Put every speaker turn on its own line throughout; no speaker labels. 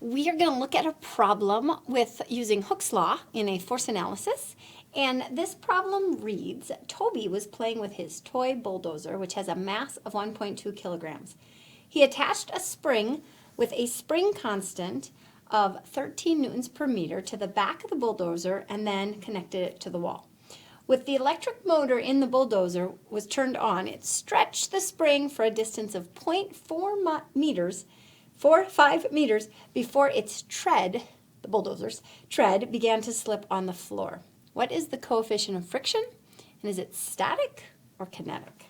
we are going to look at a problem with using Hooke's law in a force analysis. And this problem reads, Toby was playing with his toy bulldozer, which has a mass of 1.2 kilograms. He attached a spring with a spring constant of 13 newtons per meter to the back of the bulldozer and then connected it to the wall. With the electric motor in the bulldozer was turned on, it stretched the spring for a distance of 0.4 meters, 5 meters before its tread, the bulldozer's tread, began to slip on the floor. What is the coefficient of friction? And is it static or kinetic?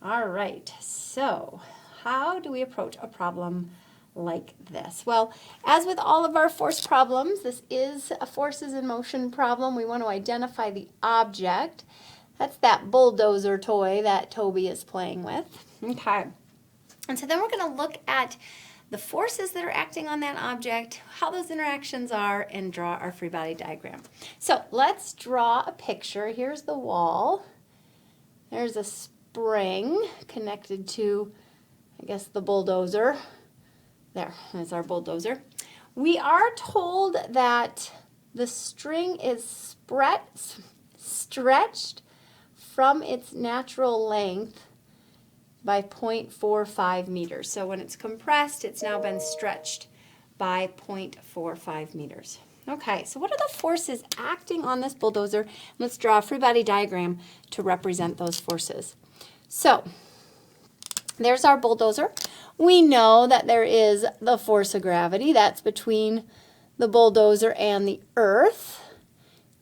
All right, so how do we approach a problem like this? Well, as with all of our force problems, this is a forces in motion problem. We want to identify the object. That's that bulldozer toy that Toby is playing with. Okay. And so then we're going to look at the forces that are acting on that object, how those interactions are, and draw our free body diagram. So let's draw a picture. Here's the wall. There's a spring connected to, I guess, the bulldozer. There's our bulldozer. We are told that the string is stretched from its natural length by 0.45 meters. So when it's compressed, it's now been stretched by 0.45 meters. Okay, so what are the forces acting on this bulldozer? Let's draw a free body diagram to represent those forces. So there's our bulldozer. We know that there is the force of gravity. That's between the bulldozer and the earth.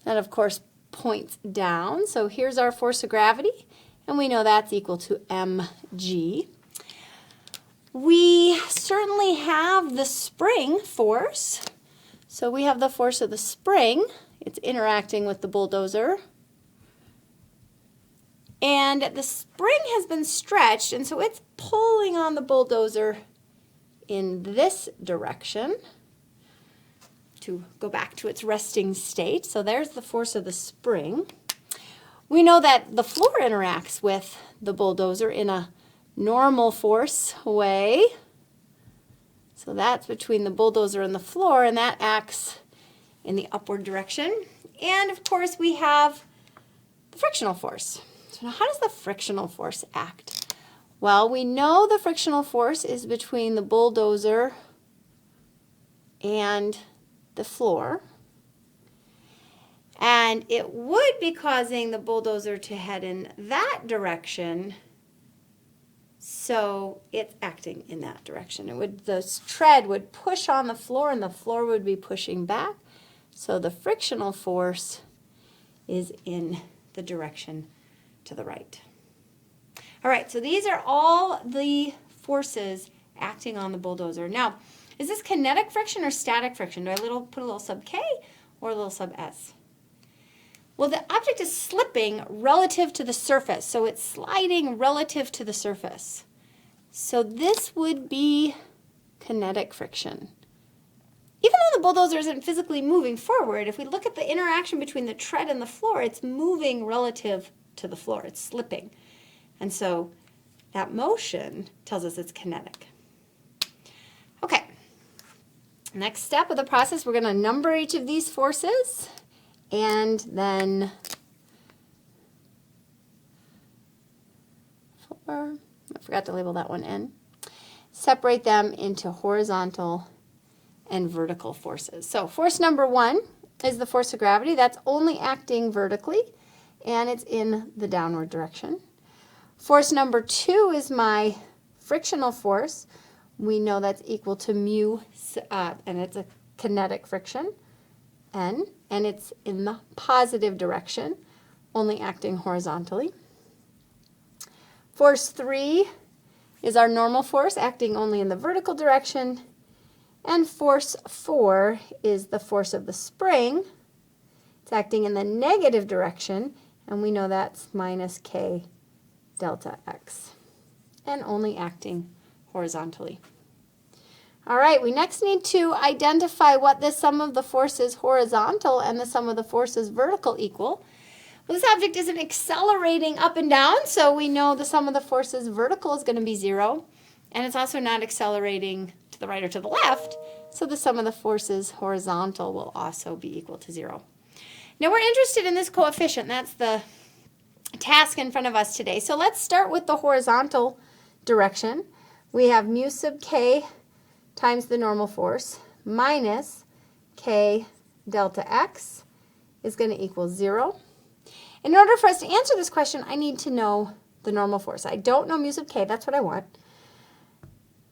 That, of course, points down. So here's our force of gravity, and we know that's equal to mg. We certainly have the spring force. So we have the force of the spring. It's interacting with the bulldozer. And the spring has been stretched, and so it's pulling on the bulldozer in this direction to go back to its resting state. So there's the force of the spring. We know that the floor interacts with the bulldozer in a normal force way. So that's between the bulldozer and the floor, and that acts in the upward direction. And of course, we have the frictional force. So now how does the frictional force act? Well, we know the frictional force is between the bulldozer and the floor. And it would be causing the bulldozer to head in that direction, so it's acting in that direction. The tread would push on the floor, and the floor would be pushing back. So the frictional force is in the direction to the right. All right, so these are all the forces acting on the bulldozer. Now, is this kinetic friction or static friction? Do I put a little sub K or a little sub S? Well, the object is slipping relative to the surface, so it's sliding relative to the surface. So this would be kinetic friction. Even though the bulldozer isn't physically moving forward, if we look at the interaction between the tread and the floor, it's moving relative to the floor. It's slipping. And so that motion tells us it's kinetic. Okay. Next step of the process, we're going to number each of these forces, and then I forgot to label that one N. Separate them into horizontal and vertical forces. So force number 1 is the force of gravity. That's only acting vertically, and it's in the downward direction. Force number 2 is my frictional force. We know that's equal to mu, and it's a kinetic friction, N, and it's in the positive direction, only acting horizontally. Force 3 is our normal force, acting only in the vertical direction. And force 4 is the force of the spring. It's acting in the negative direction, and we know that's minus K delta X, and only acting horizontally. All right, we next need to identify what the sum of the forces horizontal and the sum of the forces vertical equal. Well, this object isn't accelerating up and down, so we know the sum of the forces vertical is going to be 0, and it's also not accelerating to the right or to the left, So the sum of the forces horizontal will also be equal to 0. Now we're interested in this coefficient. That's the task in front of us today. So let's start with the horizontal direction. We have mu sub k times the normal force minus k delta x is going to equal 0. In order for us to answer this question, I need to know the normal force. I don't know mu sub k. That's what I want.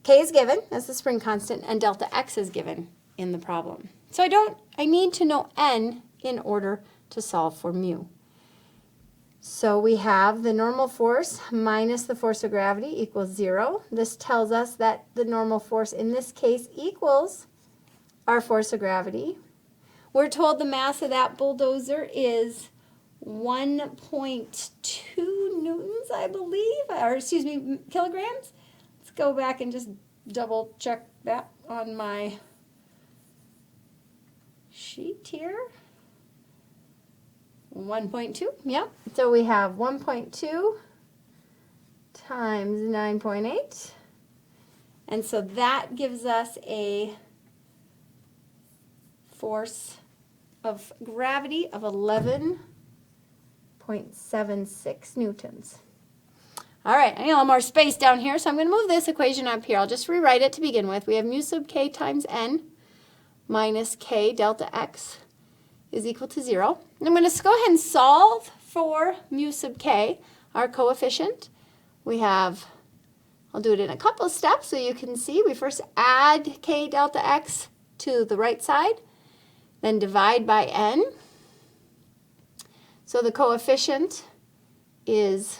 K is given as the spring constant, and delta x is given in the problem. So I need to know n in order to solve for mu. So we have the normal force minus the force of gravity equals 0. This tells us that the normal force in this case equals our force of gravity. We're told the mass of that bulldozer is 1.2 newtons, I believe, or excuse me, kilograms. Let's go back and just double check that on my sheet here. 1.2, yep. So we have 1.2 times 9.8. And so that gives us a force of gravity of 11.76 newtons. All right, I need a little more space down here, so I'm going to move this equation up here. I'll just rewrite it to begin with. We have mu sub k times n minus k delta x is equal to 0. And I'm going to go ahead and solve for mu sub k, our coefficient. We have, I'll do it in a couple of steps so you can see. We first add k delta x to the right side, then divide by n. So the coefficient is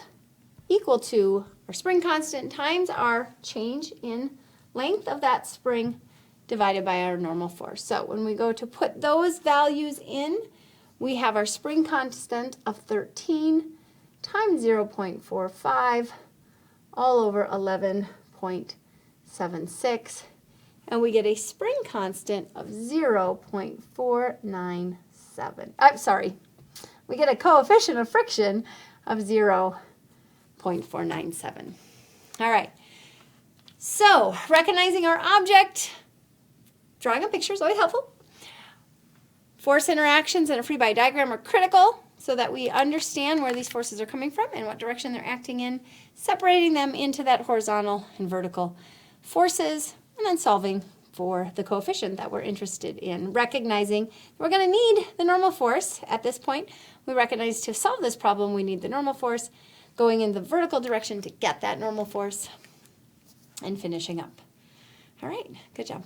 equal to our spring constant times our change in length of that spring divided by our normal force. So when we go to put those values in, we have our spring constant of 13 times 0.45 all over 11.76, and we get a spring constant of 0.497. I'm sorry, we get a coefficient of friction of 0.497. All right, so recognizing our object, drawing a picture is always helpful. Force interactions in a free body diagram are critical so that we understand where these forces are coming from and what direction they're acting in, separating them into that horizontal and vertical forces, and then solving for the coefficient that we're interested in, recognizing we're going to need the normal force at this point. We recognize to solve this problem we need the normal force, going in the vertical direction to get that normal force, and finishing up. All right, good job.